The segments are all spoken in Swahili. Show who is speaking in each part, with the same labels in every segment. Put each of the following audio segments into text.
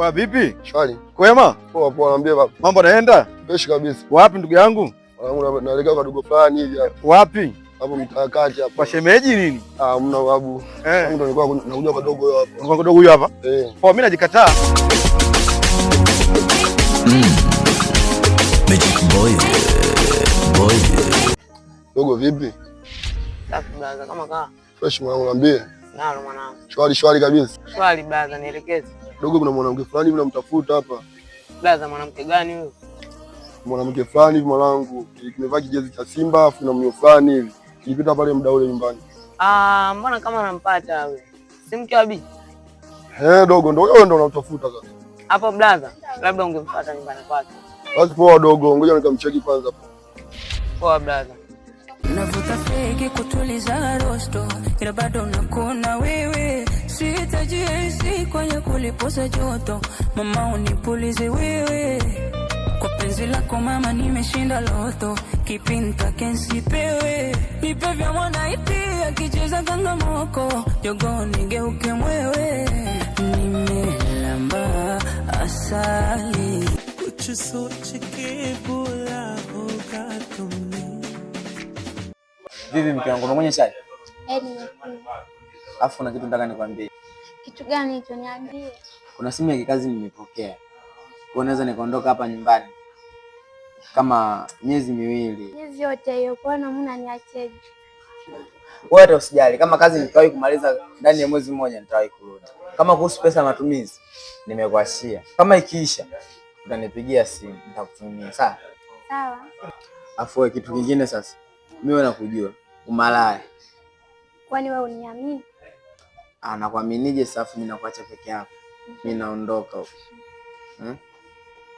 Speaker 1: Kwa vipi?
Speaker 2: Shwari.
Speaker 1: Kwema?
Speaker 2: Poa poa, naambia baba.
Speaker 1: Mambo naenda?
Speaker 2: Fresh kabisa.
Speaker 1: Wapi ndugu yangu?
Speaker 2: Naelekea kwa dogo fulani hivi hapa.
Speaker 1: Wapi?
Speaker 2: Hapo mtaa kati hapo.
Speaker 1: Kwa shemeji nini?
Speaker 2: Mna babu. Mtu nilikuwa nakuja kwa dogo huyo hapa.
Speaker 1: Kwa dogo huyo hapa?
Speaker 2: Poa,
Speaker 1: mimi najikataa.
Speaker 3: Magic boy. Boy.
Speaker 2: Dogo vipi?
Speaker 4: Safi brother, kama kaa.
Speaker 2: Fresh mwanangu, naambie.
Speaker 4: Nalo mwanangu.
Speaker 2: Shwari kabisa.
Speaker 4: Shwari brother, nielekeze.
Speaker 2: Dogo, kuna mwanamke fulani hivi namtafuta hapa.
Speaker 4: Brother, mwanamke gani huyo?
Speaker 2: Mwanamke fulani hivi mwanangu, kimevaa kijezi cha Simba afu na mnyo fulani hivi. Nilipita pale muda ule nyumbani.
Speaker 4: Mbona kama nampata wewe? Si mke wa Bi?
Speaker 2: Dogo, ndio wewe ndio unamtafuta sasa.
Speaker 4: Hapo brother, labda ungemfuata nyumbani kwake.
Speaker 2: Basi poa dogo, ngoja nikamcheki kwanza hapo.
Speaker 4: Poa brother.
Speaker 5: Navuta feki kutuliza rosto, ila bado nakuna wewe. Sitajiesi kwenye kulipoza joto, mama unipulize wewe. Kwa penzi lako mama nimeshinda loto, kipinta kensipewe. Nipe vya mwanaiti akicheza kangamoko, jogo nigeuke mwewe. Nimelamba asali
Speaker 6: कुछ सोच के बोला होगा तुमने.
Speaker 7: Vipi mke wangu, unamwenye chai?
Speaker 8: Nimekunywa.
Speaker 7: Alafu na kitu nataka nikwambie.
Speaker 8: Kitu gani hicho, niambie?
Speaker 7: Kuna simu ya kikazi nimepokea. Kwa naweza nikaondoka hapa nyumbani kama miezi miwili.
Speaker 8: Miezi yote hiyo kwa nini unaniacheje?
Speaker 7: Wewe hata usijali, kama kazi nitawahi kumaliza ndani ya mwezi mmoja nitawahi kurudi. Kama kuhusu pesa ya matumizi nimekuashia. Kama ikiisha utanipigia simu nitakutumia. Sawa?
Speaker 8: Sawa.
Speaker 7: Afu wewe kitu kingine sasa. Mimi nakujua umalaya.
Speaker 8: Kwani wewe uniamini?
Speaker 7: Nakuaminije sasa mimi nakuacha peke yako? Mimi naondoka huko.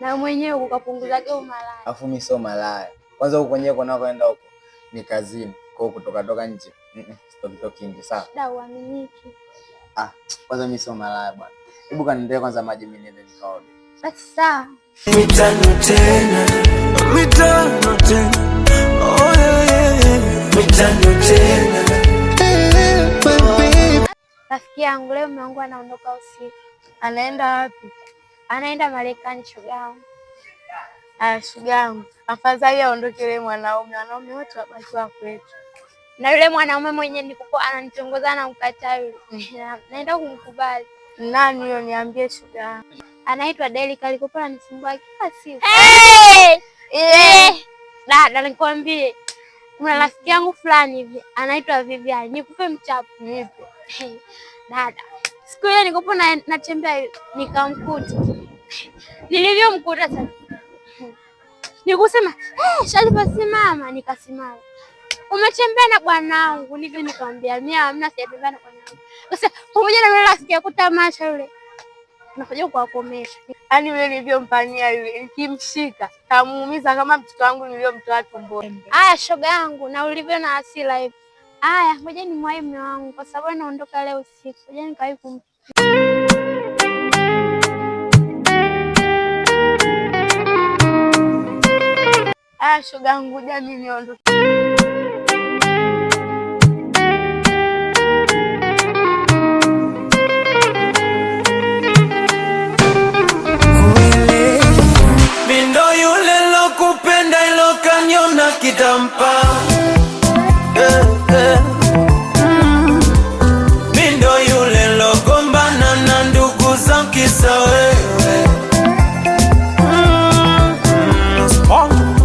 Speaker 8: Na mwenyewe ukapunguzaje umalaya?
Speaker 7: Afu mimi sio malaya. Kwanza huko kwenyewe kunakoenda huko ni kazini. Kwa hiyo kutoka nje. Sitoki nje, sawa?
Speaker 8: Da, uaminiki.
Speaker 7: Kwanza mimi sio malaya bwana. Hebu kaniendee kwanza maji mimi niende nikaoge.
Speaker 8: Basi sawa.
Speaker 6: Mitano tena. Oh yeah. Mitano tena.
Speaker 8: Rafiki yangu leo mume wangu anaondoka usiku. Anaenda wapi? Anaenda Marekani, shoga yangu. Shoga yangu, afadhali aondoke yule mwanaume. Wanaume wote wabaki wa kwetu. Na yule mwanaume mwenye nikupo ananitongoza na mkataa yule. Naenda kumkubali. Nani huyo, niambie shoga yangu. Anaitwa Deli, alikuwa ananisumbua kila siku. Dada, nikwambie. Kuna rafiki yangu fulani hivi anaitwa Vivian. Nikupe mchapu nipe. Dada, siku ile nikupo natembea nikamkuta. Nilivyomkuta sasa. Nikusema, Sharifa simama, nikasimama. Umetembea na bwanangu, nivyo nikamwambia, mimi hamna sijatembea na bwanangu. Sasa pamoja na yule rafiki yako tamasha yule. Nakuja kuwakomesha. Yaani yule nilivyompania yule, nikimshika tamuumiza kama mtoto wangu niliyomtoa tumboni. Shoga yangu, na ulivyo na hasira hivi. Ngoja nimwahi mume wangu kwa sababu anaondoka leo usiku. Ngoja nikawahi shoga yangu, jamii niondoke.
Speaker 6: Mindo yule lokupenda ilo kanyona kitampa. Mindo yule logombana na ndugu zangu kisa wewe.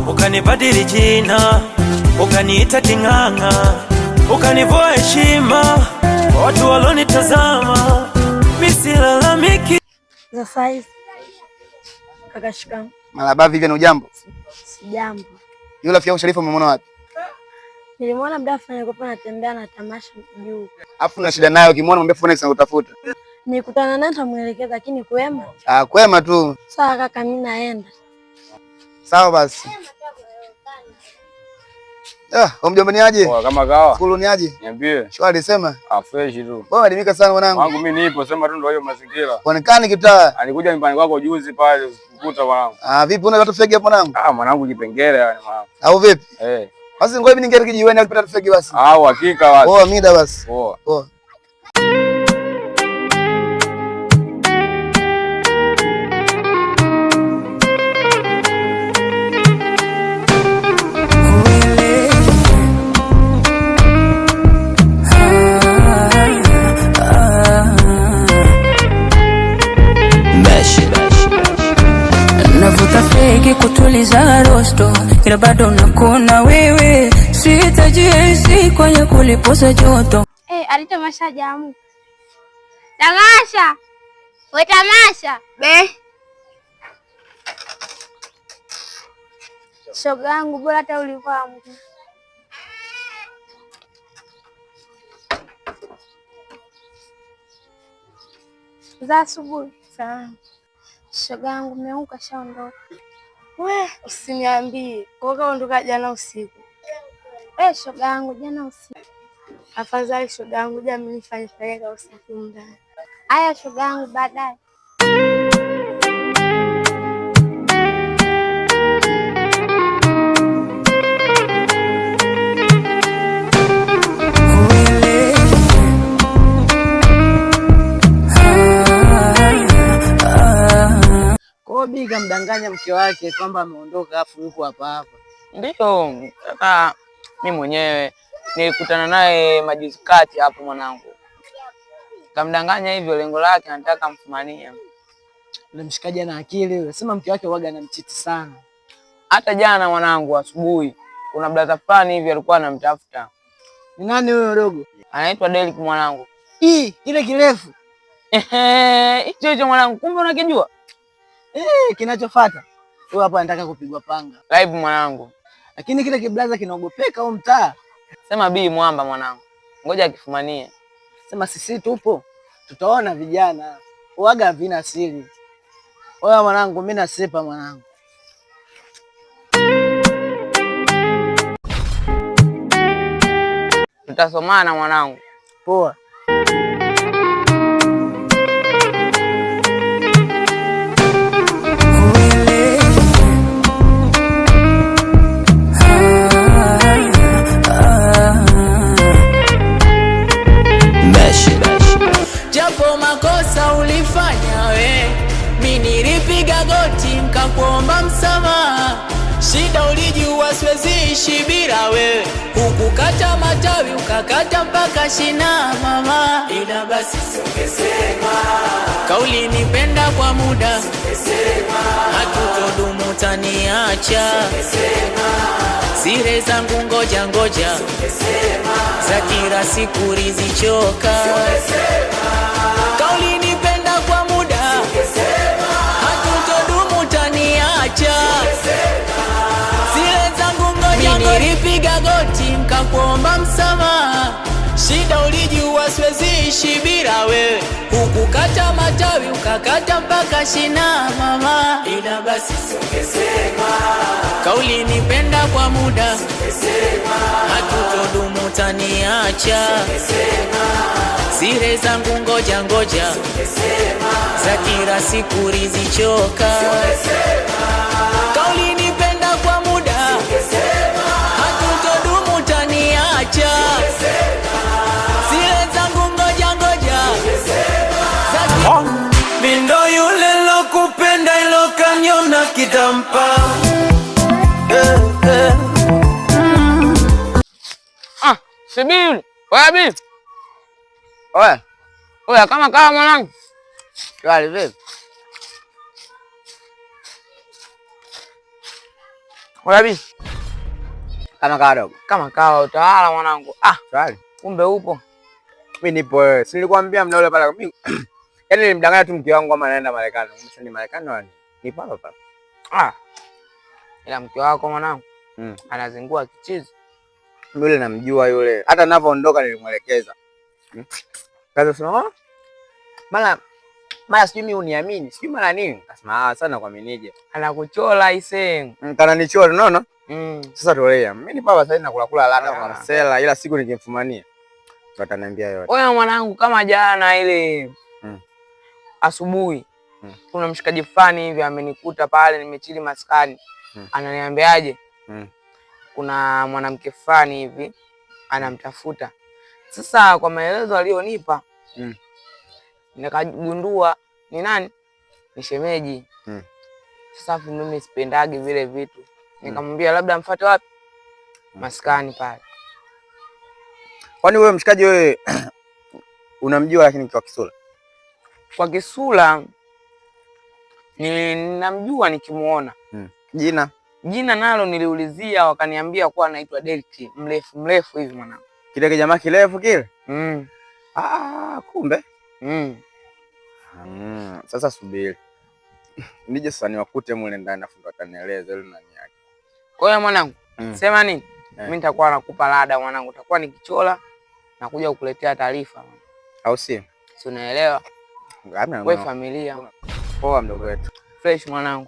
Speaker 6: Ukanibadili jina, ukaniita Ting'ang'a, ukanivua heshima, watu walonitazama, mimi silalamiki.
Speaker 8: Za size. Kaka shikamoo.
Speaker 7: Malaba Vivian, ujambo?
Speaker 8: Sijambo.
Speaker 7: Yule rafiki yangu Sharifa umemwona wapi?
Speaker 8: Nilimwona muda fulani alikuwa anatembea na tamasha juu.
Speaker 7: Afu na shida nayo, ukimwona mwambie Phoenix anakutafuta.
Speaker 8: Nikutana naye nitamuelekeza, lakini kwema?
Speaker 7: Kwema tu.
Speaker 8: Sawa kaka, mimi naenda.
Speaker 7: Sawa basi. Mjomba ni aje?
Speaker 1: Poa kama kawa.
Speaker 7: Skulu ni aje?
Speaker 1: Niambie.
Speaker 7: Shwari sema.
Speaker 1: Fresh tu.
Speaker 7: Wewe adimika sana mwanangu.
Speaker 1: Wangu mimi nipo, sema tu ndio hiyo mazingira.
Speaker 7: Onekani kitaa.
Speaker 1: Alikuja nyumbani kwako juzi pale kukuta mwanangu.
Speaker 7: Vipi una watu fegi hapo mwanangu?
Speaker 1: Mwanangu kipengele yani mwanangu.
Speaker 7: Au vipi?
Speaker 1: Basi
Speaker 7: ngoja mimi ningeenda kijiweni alipata fegi basi.
Speaker 1: Hakika basi.
Speaker 7: Poa mida basi.
Speaker 1: Poa.
Speaker 5: feki kutuliza rosto, ila bado nakuna wewe, sitajihisi kwenye kulipoza joto.
Speaker 8: Alitamasha jamu. Tamasha. We tamasha. Be. Shoga yangu bora hata ulivaa mgu. Za asubuhi. Sawa. Shoga yangu mmeamka shaondoka. We, usiniambie. Kwa kaondoka jana usiku. Shoga yangu jana usiku. Afadhali shoga yangu jana nifanye fanyika usiku ndani. Aya shoga yangu baadaye.
Speaker 4: Kobi kamdanganya mke wake kwamba ameondoka afu yuko hapa.
Speaker 9: Ndio, kaka mimi mwenyewe nilikutana naye majuzi kati hapo mwanangu. Kamdanganya hivyo, lengo lake anataka mfumania.
Speaker 4: Ule mshikaji ana akili yule. Sema mke wake waga anamchiti sana.
Speaker 9: Hata jana mwanangu asubuhi kuna brother fulani hivi alikuwa anamtafuta.
Speaker 4: Ni nani huyo dogo?
Speaker 9: Anaitwa Derek mwanangu.
Speaker 4: Kile kirefu.
Speaker 9: Hicho mwanangu, kumbe unakijua?
Speaker 4: Kinachofuata. Huyo hapa anataka kupigwa panga.
Speaker 9: Live mwanangu.
Speaker 4: Lakini kile kiblaza kinaogopeka au mtaa.
Speaker 9: Sema bii mwamba mwanangu. Ngoja akifumanie.
Speaker 4: Sema sisi tupo. Tutaona vijana. Waga vina siri. Oya mwanangu, mimi nasepa mwanangu.
Speaker 9: Tutasomana mwanangu.
Speaker 4: Poa.
Speaker 6: Japo makosa ulifanya we, mimi nilipiga goti nikakuomba msamaha. Shida ulijua siwezi ishi bila wewe, ukukata matawi ukakata mpaka shina mama. Ila basi singesema kauli nipenda kwa muda, hatutodumu taniacha. Sire zangu ngoja ngoja, za kila siku rizichoka. Kauli nipenda kwa muda, hatutodumu taniacha. Sire zangu ngoja ngoja, nilipiga goti nikakuomba msamaha. Shida ulijua siwezi ishi bila wewe, ukukata matawi ukakata mpaka shina mama. Ila basi singesema kauli nipenda kwa muda, hatutodumu taniacha. Sire zangu ngoja ngoja, za kila siku rizichoka. Kauli nipenda kwa muda, hatutodumu taniacha. Sire zangu ngoja ngoja, mindo yule lokupenda ilo kanyona kitampa.
Speaker 9: Sibiri. Oya bibi. Oya kama kawa mwanangu. Kali vipi? Oya bibi.
Speaker 7: Kama kawa dogo.
Speaker 9: Kama kawa utawala mwanangu.
Speaker 7: Swali.
Speaker 9: Kumbe upo.
Speaker 7: Mimi nipo wewe. Si nilikwambia mna yule pale mimi. Yaani nilimdanganya tu mke wangu kama anaenda Marekani. Mimi ni Marekani wani. Nipo hapa.
Speaker 9: Ila mke wako mwanangu anazingua kichizi.
Speaker 7: Yule namjua yule. Hata ninapoondoka nilimwelekeza. Kaza sema, mara sijui mimi uniamini, sijui mara nini. Kasema sana kuaminije.
Speaker 9: Anakuchola ise.
Speaker 7: Kana nichola unaona? Sasa tolea. Mimi ni baba sasa nakula lada kwa sela, ila siku nikimfumania ataniambia yote.
Speaker 9: Oya mwanangu, kama jana ile asubuhi kuna mshikaji fulani hivi amenikuta pale nimechili maskani. Ananiambiaje? Kuna mwanamke fulani hivi anamtafuta. Sasa kwa maelezo alionipa nikagundua ni nani? Ni shemeji. Sasa mimi sipendagi vile vitu. Nikamwambia labda mfuate wapi? Maskani pale.
Speaker 7: Kwani wewe mshikaji wewe unamjua lakini kwa kisura?
Speaker 9: Kwa kisura ninamjua nikimuona. Jina nalo niliulizia, wakaniambia kuwa anaitwa Derrick, mrefu hivi mwanangu.
Speaker 7: Kile kijamaa kirefu kile? Kumbe. Sasa subiri. Nije sasa niwakute mule ndani afu ndo atanieleza ile nani yake.
Speaker 9: Kwa hiyo mwanangu, sema nini? Mimi nitakuwa nakupa lada mwanangu, nitakuwa nikichola na kuja kukuletea taarifa.
Speaker 7: Au si?
Speaker 9: Si unaelewa?
Speaker 7: Wewe
Speaker 9: familia.
Speaker 7: Poa mdogo wetu.
Speaker 9: Fresh mwanangu.